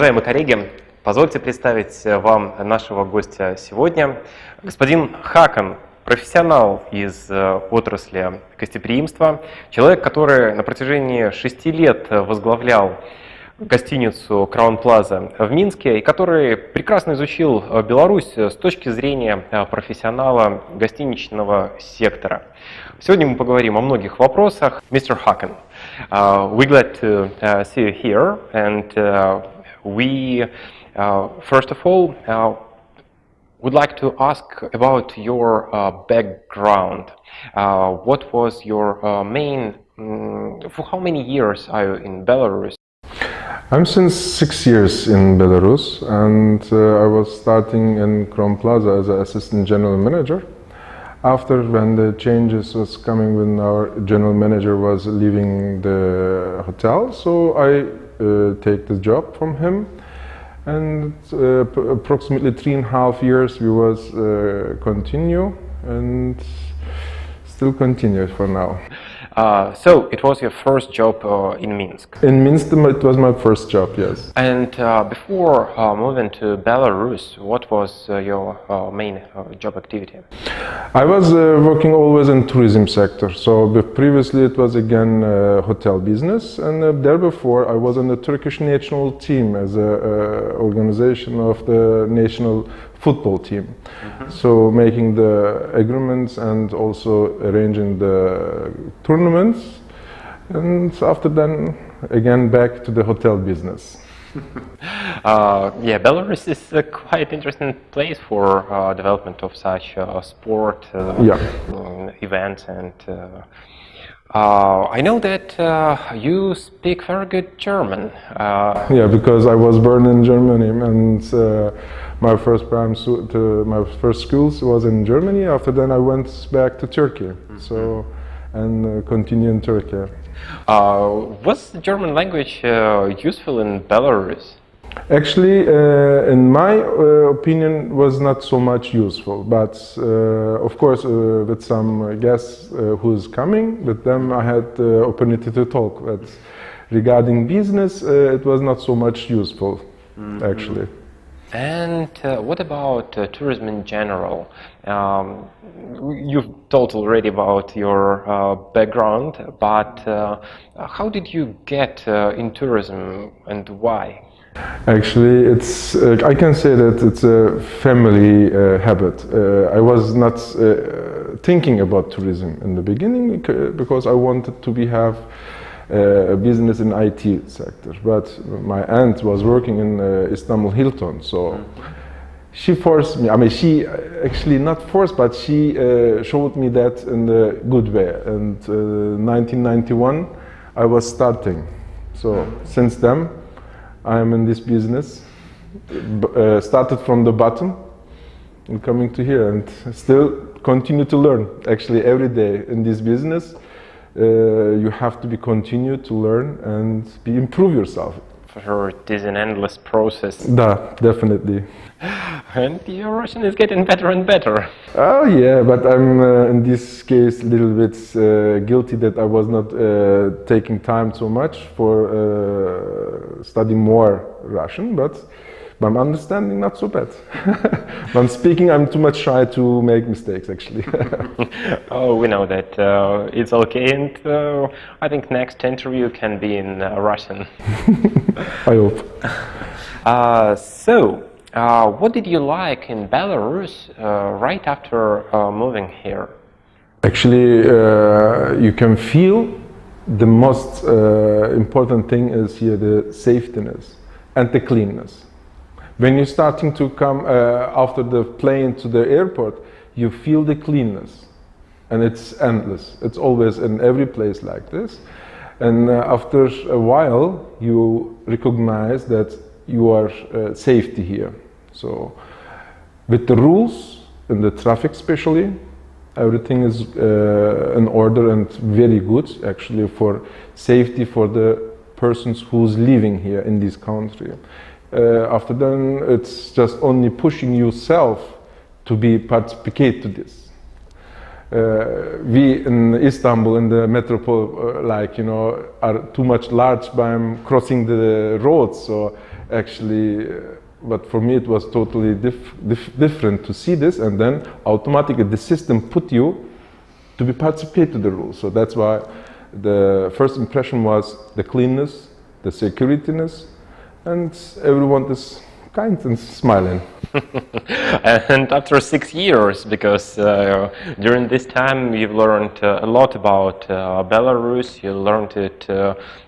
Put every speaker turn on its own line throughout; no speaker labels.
Уважаемые коллеги, позвольте представить вам нашего гостя сегодня. Господин Хакан, профессионал из отрасли гостеприимства, человек, который на протяжении 6 лет возглавлял гостиницу Crown Plaza в Минске и который прекрасно изучил Беларусь с точки зрения профессионала гостиничного сектора. Сегодня мы поговорим о многих вопросах. Mr. Hakan, we're glad to see you here, and we first of all would like to ask about your background. What was your main? For how many years are you in Belarus?
I'm since 6 years in Belarus, and I was starting in Crown Plaza as an assistant general manager. After, when the changes was coming, when our general manager was leaving the hotel, so I take the job from him, and approximately 3.5 years we was continue and still continue for now.
So it was your first job in Minsk?
In Minsk it was my first job, yes.
And before moving to Belarus, what was your main job activity?
I was working always in tourism sector. So previously it was again hotel business, and there before I was on the Turkish national team as a organization of the national football team. So making the agreements and also arranging the tournaments, and after then again back to the hotel business.
Yeah, Belarus is a quite interesting place for development of such sport events, and I know that you speak very good German.
Yeah, because I was born in Germany, and my first schools was in Germany. After then I went back to Turkey, so and continue in Turkey.
Was the German language useful in Belarus?
Actually, in my opinion, was not so much useful. But of course, with some guests who's coming, with them I had the opportunity to talk. But regarding business, it was not so much useful, actually.
And what about tourism in general? You've told already about your background, but how did you get in tourism and why?
Actually, it's I can say that it's a family habit. I was not thinking about tourism in the beginning because I wanted to have a business in IT sector, but my aunt was working in Istanbul Hilton, so she forced me. I mean, she actually not forced, but she showed me that in the good way. And 1991, I was starting. So since then, I am in this business. Started from the bottom and coming to here, and still continue to learn. Actually, every day in this business. You have to continue to learn and improve yourself.
For sure, it is an endless process.
Да, definitely.
And your Russian is getting better and better.
Oh yeah, but I'm in this case a little bit guilty that I was not taking time so much for studying more Russian, but I'm understanding not so bad. When speaking, I'm too much shy to make mistakes, actually.
Oh, we know that. It's okay, and I think next interview can be in Russian.
I hope.
So, what did you like in Belarus right after moving here?
Actually, you can feel the most important thing is here the safetyness and the cleanness. When you're starting to come after the plane to the airport, you feel the cleanness, and it's endless. It's always in every place like this. And after a while, you recognize that you are safety here. So with the rules in the traffic especially, everything is in order and very good actually for safety for the persons who's living here in this country. After then, it's just only pushing yourself to participate to this. We in Istanbul, in the metropole, are too much large by crossing the roads. So actually. But for me, it was totally different to see this, and then automatically the system put you to be participate to the rules. So that's why the first impression was the cleanness, the securityness, and everyone is kind and smiling.
And after 6 years, because during this time you've learned a lot about Belarus, you learned it,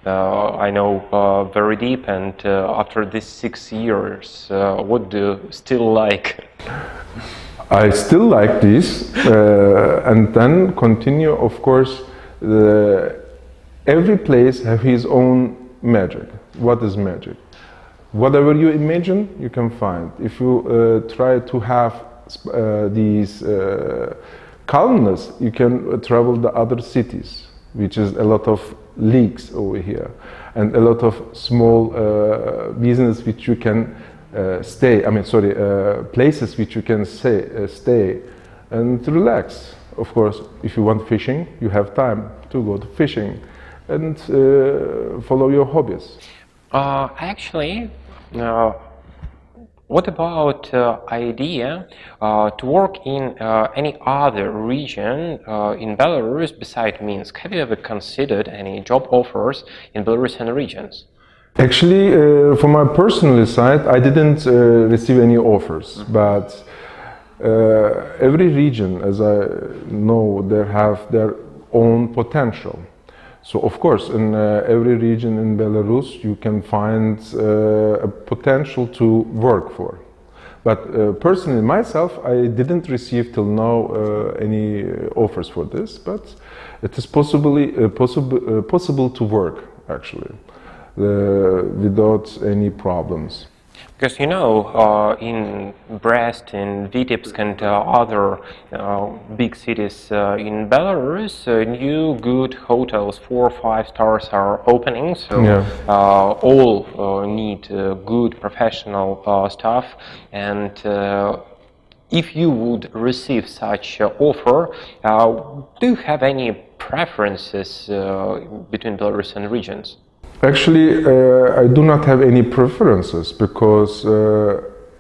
I know, very deep, and after these 6 years, what do you still like?
I still like this, and then continue, of course, every place have his own magic. What is magic? Whatever you imagine, you can find. If you try to have these calmness, you can travel the other cities, which is a lot of leagues over here, and a lot of small business which you can places which you can stay and relax. Of course, if you want fishing, you have time to go to fishing and follow your hobbies.
Actually, what about idea to work in any other region in Belarus beside Minsk? Have you ever considered any job offers in Belarusian regions?
Actually, from my personal side, I didn't receive any offers, but every region, as I know, they have their own potential. So of course, in every region in Belarus, you can find a potential to work for. But personally, myself, I didn't receive till now any offers for this, but it is possible to work, actually, without any problems.
Because you know, in Brest, in Vitebsk, and other big cities in Belarus, new good hotels, 4 or 5 stars, are opening. So
yeah.
All need good professional staff. And if you would receive such offer, do you have any preferences between Belarusian regions?
Actually, I do not have any preferences because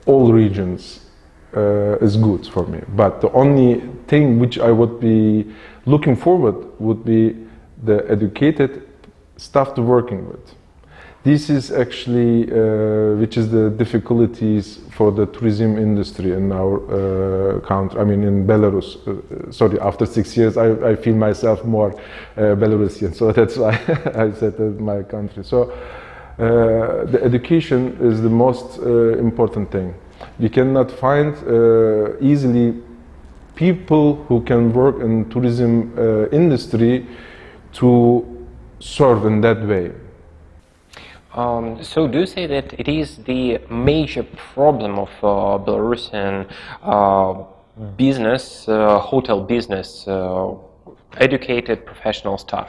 all regions is good for me. But the only thing which I would be looking forward would be the educated staff to working with. This is actually which is the difficulties for the tourism industry in our country. I mean, in Belarus. Sorry, after 6 years, I feel myself more Belarusian. So that's why I said my country. So the education is the most important thing. You cannot find easily people who can work in tourism industry to serve in that way.
So do you say that it is the major problem of Belarusian business, hotel business, educated professional staff?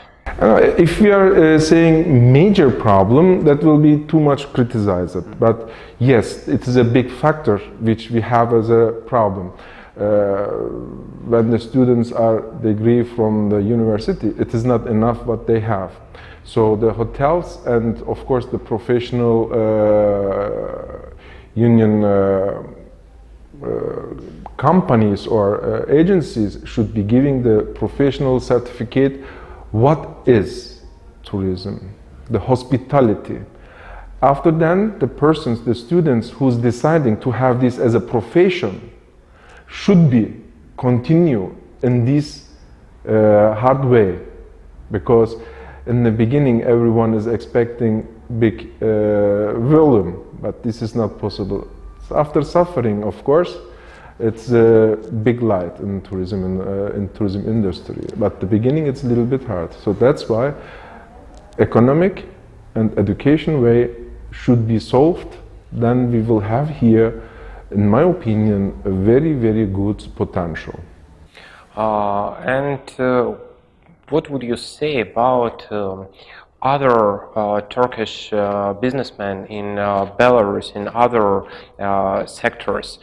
If we are saying major problem, that will be too much criticized. But yes, it is a big factor which we have as a problem. When the students are degree from the university, it is not enough what they have. So the hotels and of course the professional union companies or agencies should be giving the professional certificate. What is tourism? The hospitality. After then, the persons, the students who's deciding to have this as a profession should be continue in this hard way, because in the beginning everyone is expecting big volume, but this is not possible. So after suffering, of course, it's a big light in tourism in tourism industry. But the beginning it's a little bit hard. So that's why economic and education way should be solved. Then we will have here, in my opinion, a very, very good potential.
What would you say about other Turkish businessmen in Belarus, in other sectors?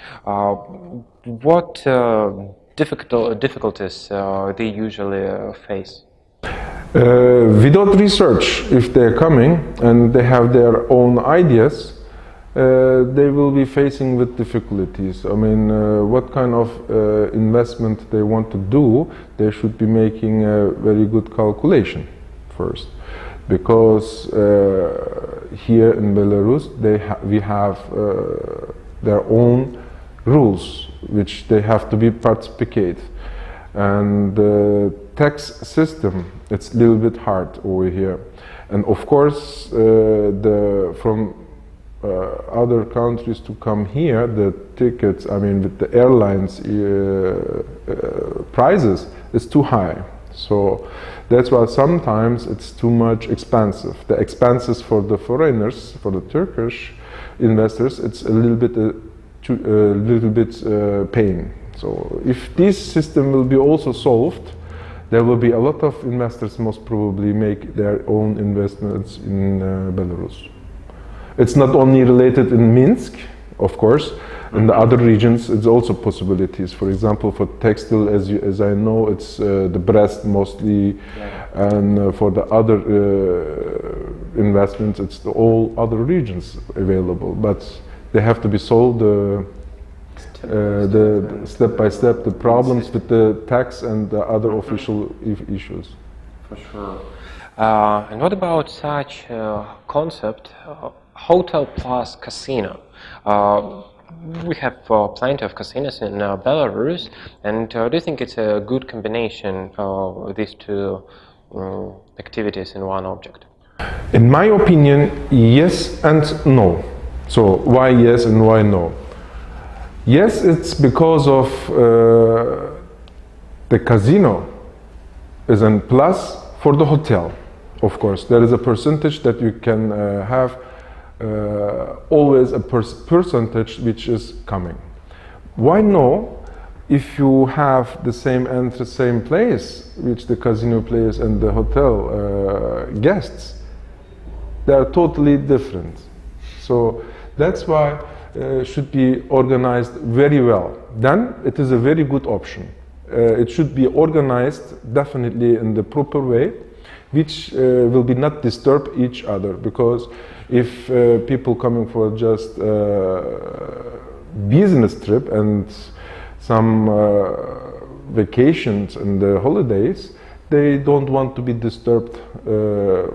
What difficulties they usually face?
Without research, if they're coming and they have their own ideas, they will be facing with difficulties. I mean, what kind of investment they want to do, they should be making a very good calculation first. Because here in Belarus, we have their own rules, which they have to be participate. And the tax system, it's a little bit hard over here. And of course, from other countries to come here, the tickets, I mean, with the airlines prices, is too high. So that's why sometimes it's too much expensive. The expenses for the foreigners, for the Turkish investors, it's a little bit pain. So if this system will be also solved, there will be a lot of investors most probably make their own investments in Belarus. It's not only related in Minsk, of course. In the other regions, it's also possibilities. For example, for textile, as I know, it's the Brest mostly, and for the other investments, it's all other regions available. But they have to be solved step by step, the problems with the tax and the other official issues.
For sure. And what about such concept, hotel plus casino? We have plenty of casinos in Belarus, and do you think it's a good combination of these two activities in one object?
In my opinion, yes and no. So why yes and why no? Yes, it's because of the casino is a plus for the hotel. Of course, there is a percentage that you can have. Always a percentage which is coming. Why no? If you have the same same place, which the casino players and the hotel guests, they are totally different. So that's why should be organized very well. Then it is a very good option. It should be organized definitely in the proper way, which will be not disturb each other, because if people coming for just business trip and some vacations and the holidays, they don't want to be disturbed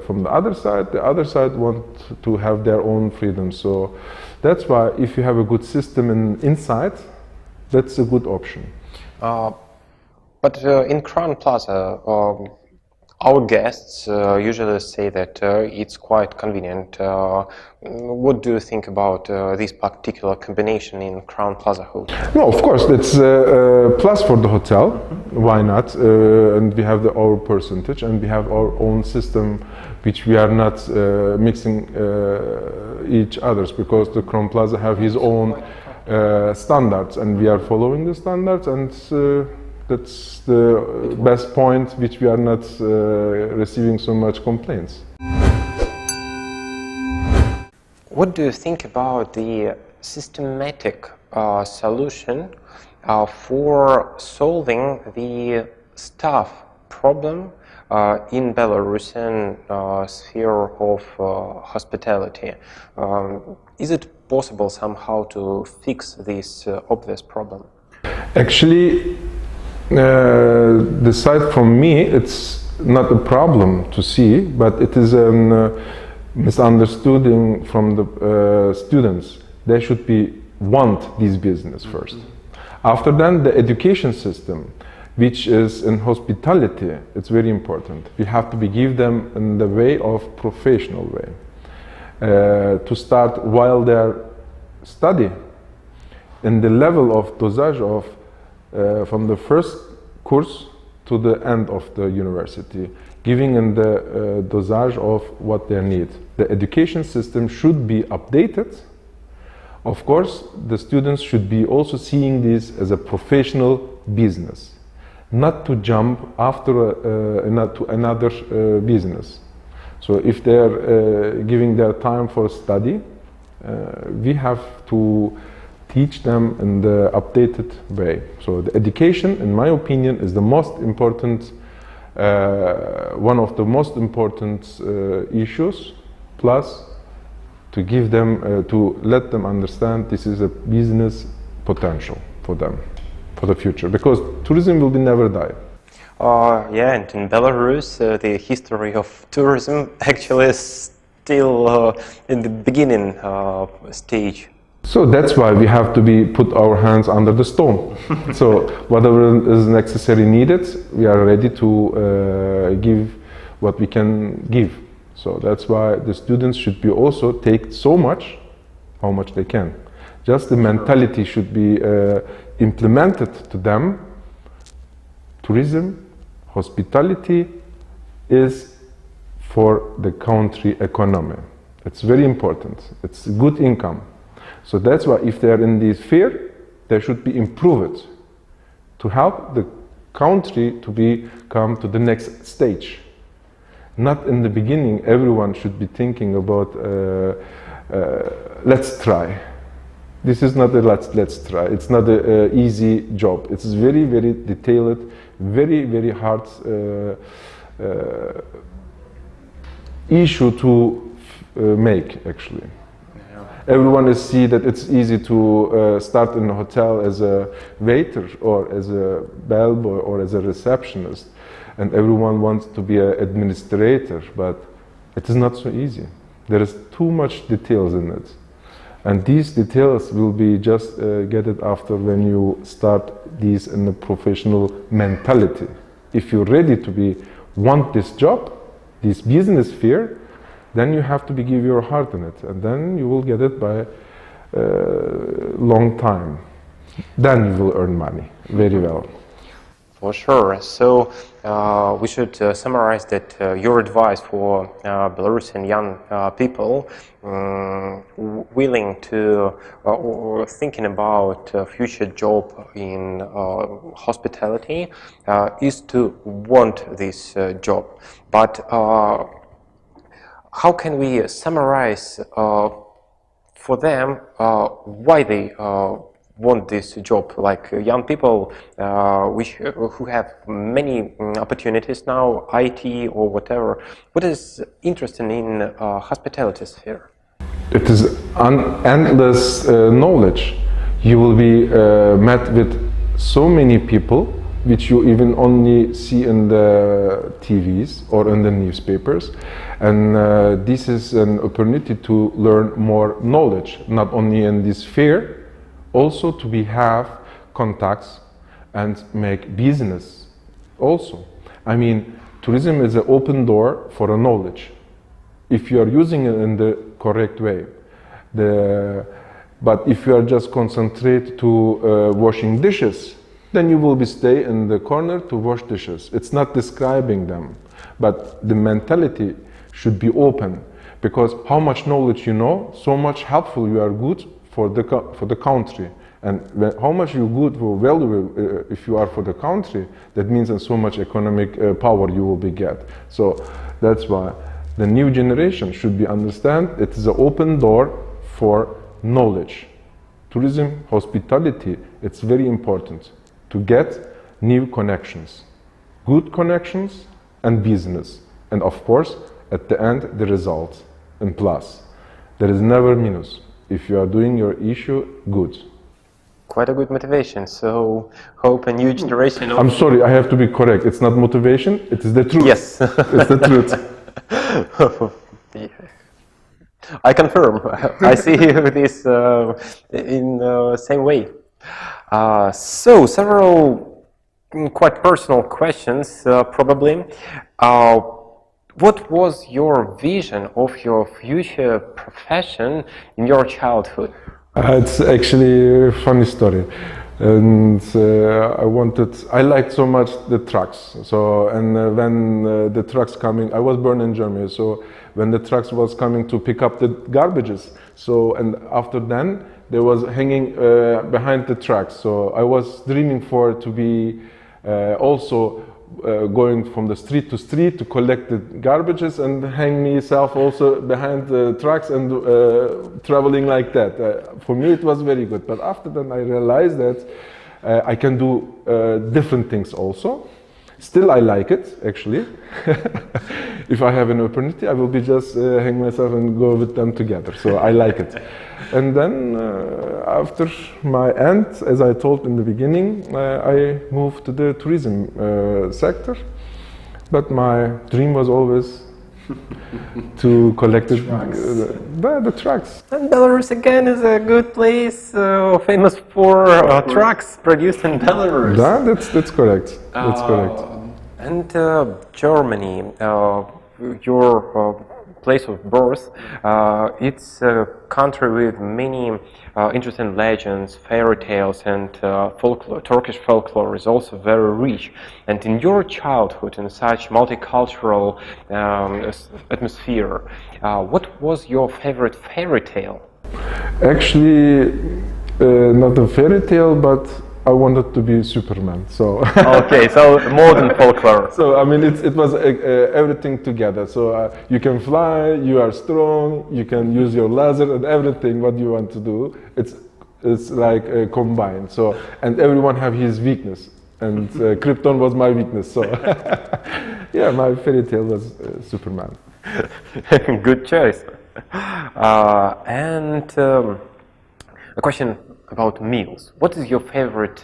from the other side. The other side want to have their own freedom. So that's why if you have a good system inside, that's a good option.
But in Crown Plaza, our guests usually say that it's quite convenient. What do you think about this particular combination in Crown Plaza Hotel?
No, of course, it's a plus for the hotel. Why not? And we have our percentage, and we have our own system, which we are not mixing each others, because the Crown Plaza have his own standards, and we are following the standards, and that's the best point, which we are not receiving so much complaints.
What do you think about the systematic solution for solving the staff problem in Belarusian sphere of hospitality? Is it possible somehow to fix this obvious problem?
Actually, the side from me, it's not a problem to see, but it is a misunderstanding from the students. They should want this business first. After that, the education system, which is in hospitality, it's very important. We have to give them in the way of professional way. To start while they're study, in the level of dosage of from the first course to the end of the university, giving in the dosage of what they need. The education system should be updated. Of course, the students should be also seeing this as a professional business, not to jump after to another business. So if they are giving their time for study, we have to teach them in the updated way. So the education, in my opinion, is the most important, one of the most important issues, plus to give them, to let them understand this is a business potential for them, for the future, because tourism will be never die.
Yeah, and in Belarus, the history of tourism actually is still in the beginning stage.
So that's why we have to put our hands under the stone. So whatever is necessary needed, we are ready to give what we can give. So that's why the students should be also take so much, how much they can. Just the mentality should be implemented to them. Tourism, hospitality is for the country economy. It's very important. It's good income. So that's why if they are in this sphere, they should be improved to help the country to come to the next stage. Not in the beginning, everyone should be thinking about let's try. This is not a let's try. It's not an easy job. It's very, very detailed, very, very hard issue to make actually. Everyone is see that it's easy to start in a hotel as a waiter or as a bellboy or as a receptionist, and everyone wants to be an administrator, but it is not so easy. There is too much details in it, and these details will be just get it after when you start these in a professional mentality. If you're ready to want this job, this business sphere, then you have to give your heart in it, and then you will get it by long time. Then you will earn money very well.
For sure. So we should summarize that your advice for Belarusian young people willing to or thinking about future job in hospitality is to want this job. But how can we summarize for them why they want this job? Like young people who have many opportunities now, IT or whatever. What is interesting in hospitality sphere?
It is endless knowledge. You will be met with so many people which you even only see in the TVs or in the newspapers, and this is an opportunity to learn more knowledge, not only in this sphere, also to have contacts and make business also. I mean, tourism is an open door for a knowledge if you are using it in the correct way. But if you are just concentrate to washing dishes, then you will stay in the corner to wash dishes. It's not describing them, but the mentality should be open, because how much knowledge you know, so much helpful you are good for the country, and how much you good for value if you are for the country, that means and so much economic power you will get. So that's why the new generation should be understand it is an open door for knowledge. Tourism, hospitality, it's very important to get new connections, good connections and business, and of course at the end the result and plus. There is never minus if you are doing your issue good.
Quite a good motivation. So hope a new generation of...
I'm sorry, I have to be correct. It's not motivation, it is the truth.
Yes.
It's the truth.
I confirm. I see this in the same way. So several quite personal questions probably. What was your vision of your future profession in your childhood?
It's actually a funny story, and I liked so much the trucks. So when the trucks coming, I was born in Germany. So when the trucks was coming to pick up the garbages, so and after then they was hanging behind the trucks. So I was dreaming to be also going from the street to street to collect the garbages and hang myself also behind the trucks and traveling like that. For me it was very good, but after that I realized that I can do different things also. Still I like it actually. if I have an opportunity, I will be just hang myself and go with them together. So I like it. And then after my end, as I told in the beginning, I moved to the tourism sector. But my dream was always to collect the trucks.
And Belarus again is a good place, famous for trucks produced in Belarus.
Yeah, that's correct. That's correct.
And Germany, your place of birth, it's a country with many interesting legends, fairy tales, and folklore. Turkish folklore is also very rich. And in your childhood, in such multicultural atmosphere, what was your favorite fairy tale?
Actually, not a fairy tale, but I wanted to be Superman. So
okay, so modern folklore.
So I mean, it was everything together. So you can fly, you are strong, you can use your laser and everything what you want to do. It's like combined. So and everyone have his weakness, and Krypton was my weakness. So yeah, my fairy tale was Superman.
Good choice. And a question about meals. What is your favorite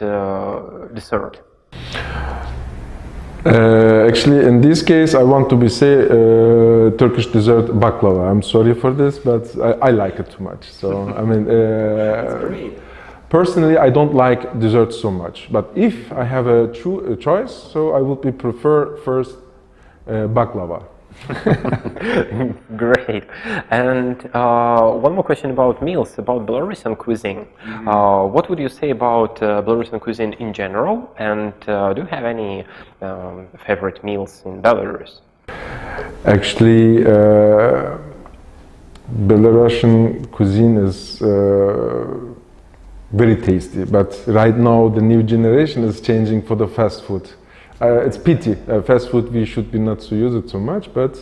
dessert?
Actually, in this case, I want to be say Turkish dessert baklava. I'm sorry for this, but I like it too much. So I mean, personally, I don't like desserts so much. But if I have a true choice, so I would prefer first baklava.
Great. And one more question about meals, about Belarusian cuisine. What would you say about Belarusian cuisine in general? And do you have any favorite meals in Belarus?
Actually, Belarusian cuisine is very tasty. But right now, the new generation is changing for the fast food. It's pity. Fast food, we should be not so use it so much, but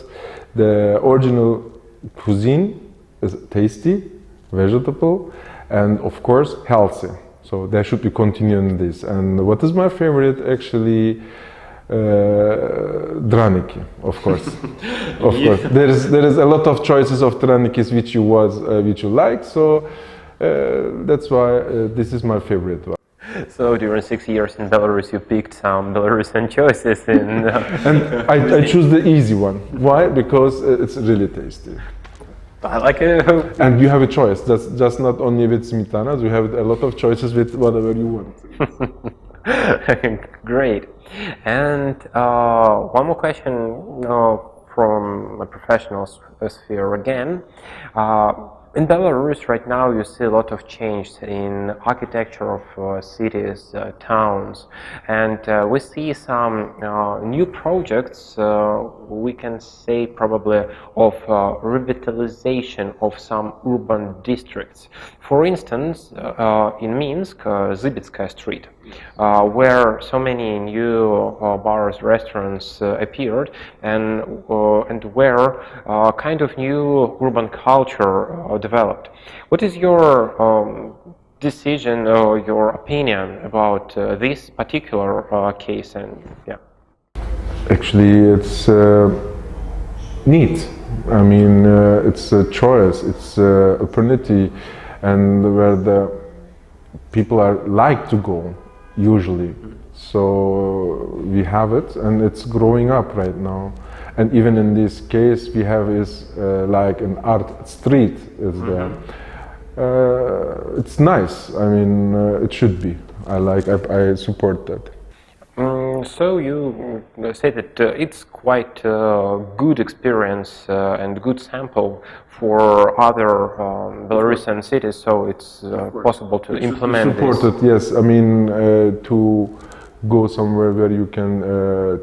the original cuisine is tasty, vegetable, and of course healthy. So there should be continuing this. And what is my favorite? Actually, draniki, of course. Of course, there is a lot of choices of dranikis which you like. So that's why this is my favorite one.
So during 6 years in Belarus, you picked some Belarusian choices in...
And I choose the easy one. Why? Because it's really tasty.
I like it.
And you have a choice. That's just not only with smetanas, you have a lot of choices with whatever you want.
Great. And one more question from a professional sphere again. In Belarus right now you see a lot of change in architecture of cities, towns, and we see some new projects, we can say probably of revitalization of some urban districts. For instance, in Minsk, Zybitskaya Street, where so many new bars, restaurants appeared, and where kind of new urban culture developed. What is your decision or your opinion about this particular case? And yeah,
actually, it's neat. I mean, it's a choice. It's an opportunity, and where the people are like to go usually. So we have it, and it's growing up right now. And even in this case, we have is like an art street is there. It's nice. I mean, it should be. I support that.
So you say that it's quite a good experience and good sample for other Belarusian cities. So it's possible to implement
support
this.
It, yes. I mean, to go somewhere where you can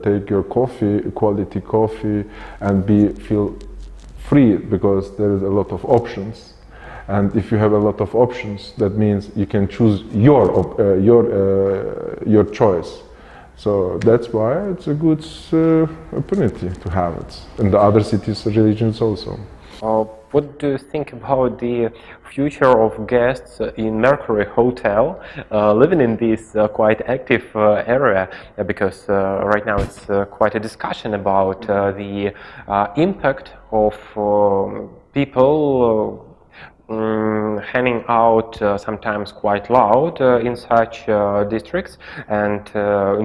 take your coffee, quality coffee, and feel free, because there is a lot of options. And if you have a lot of options, that means you can choose your choice. So that's why it's a good opportunity to have it in the other cities, regions also.
what do you think about the future of guests in Mercury Hotel living in this quite active area? Because right now it's quite a discussion about the impact of people hanging out sometimes quite loud in such districts, and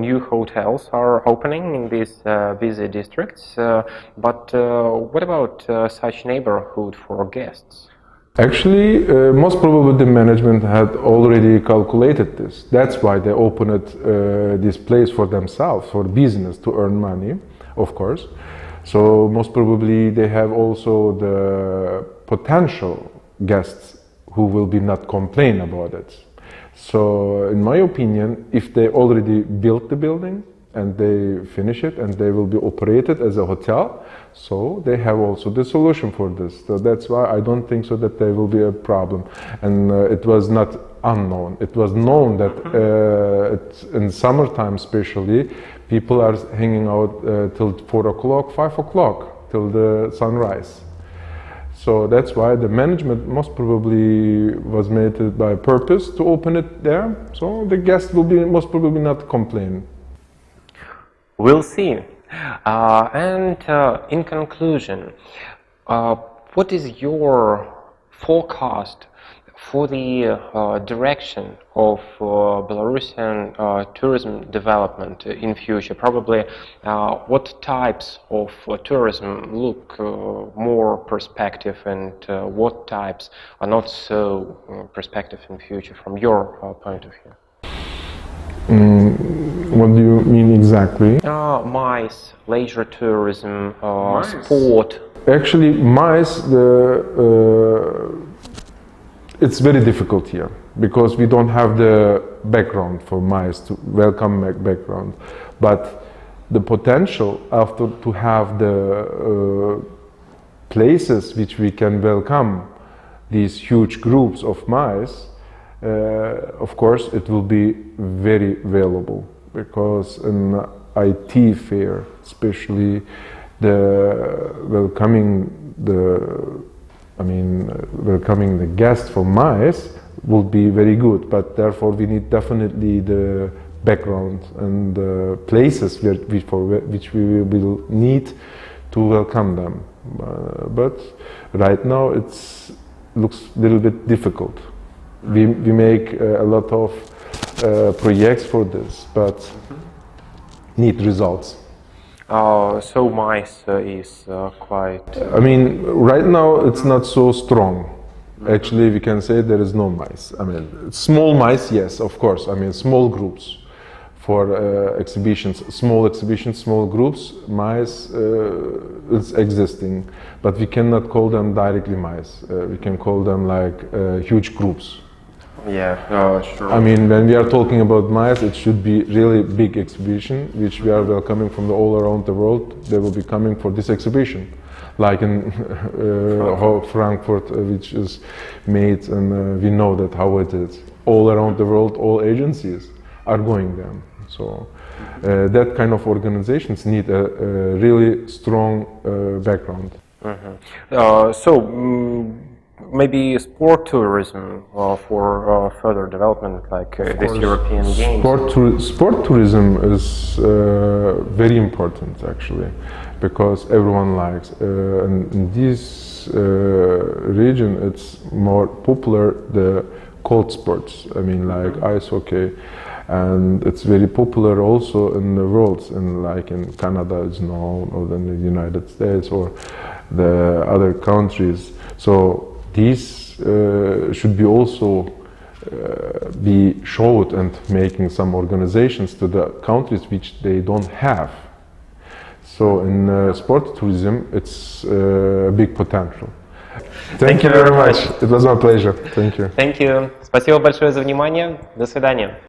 new hotels are opening in these busy districts. But what about such neighborhood for guests?
Actually, most probably the management had already calculated this. That's why they opened this place for themselves, for business, to earn money, of course. So most probably they have also the potential guests who will be not complain about it. So in my opinion, if they already built the building and they finish it and they will be operated as a hotel, so they have also the solution for this. So that's why I don't think so that there will be a problem. And it was not unknown. It was known that in summertime especially, people are hanging out till 4 o'clock, 5 o'clock, till the sunrise. So that's why the management most probably was made by purpose to open it there. So the guests will be most probably not complain.
We'll see. And in conclusion, what is your forecast for the direction of Belarusian tourism development in future? Probably what types of tourism look more perspective, and what types are not so perspective in future from your point of view?
What do you mean exactly?
MICE, leisure tourism, sport.
Actually, MICE, it's very difficult here because we don't have the background for MICE, to welcome background. But the potential after to have the places which we can welcome these huge groups of MICE, of course it will be very valuable, because in IT fair, especially the welcoming the guests from MICE will be very good, but therefore we need definitely the background and the places which we will need to welcome them. But right now it looks a little bit difficult. We make a lot of projects for this, but need results.
So MICE is quite...
I mean, right now it's not so strong. Actually, we can say there is no MICE. I mean, small MICE, yes, of course. I mean, small groups for exhibitions, small groups, MICE is existing. But we cannot call them directly MICE. We can call them like huge groups.
Yeah, sure.
I mean, when we are talking about MICE, it should be really big exhibition, which we are welcoming from all around the world. They will be coming for this exhibition, like in Frankfurt, which is made, and we know that how it is. All around the world, all agencies are going there. So that kind of organizations need a really strong background.
Maybe sport tourism for further development, like this European Games.
Sport tourism is very important, actually, because everyone likes. And in this region, it's more popular the cold sports. I mean, like ice hockey, and it's very popular also in the world. And like in Canada, it's known, or in the United States, or the other countries. So these should be also be showed, and making some organizations to the countries which they don't have. So in sport tourism, it's a big potential. Thank you very much. It was my pleasure. Thank you.
Thank you. Спасибо большое за внимание. До свидания.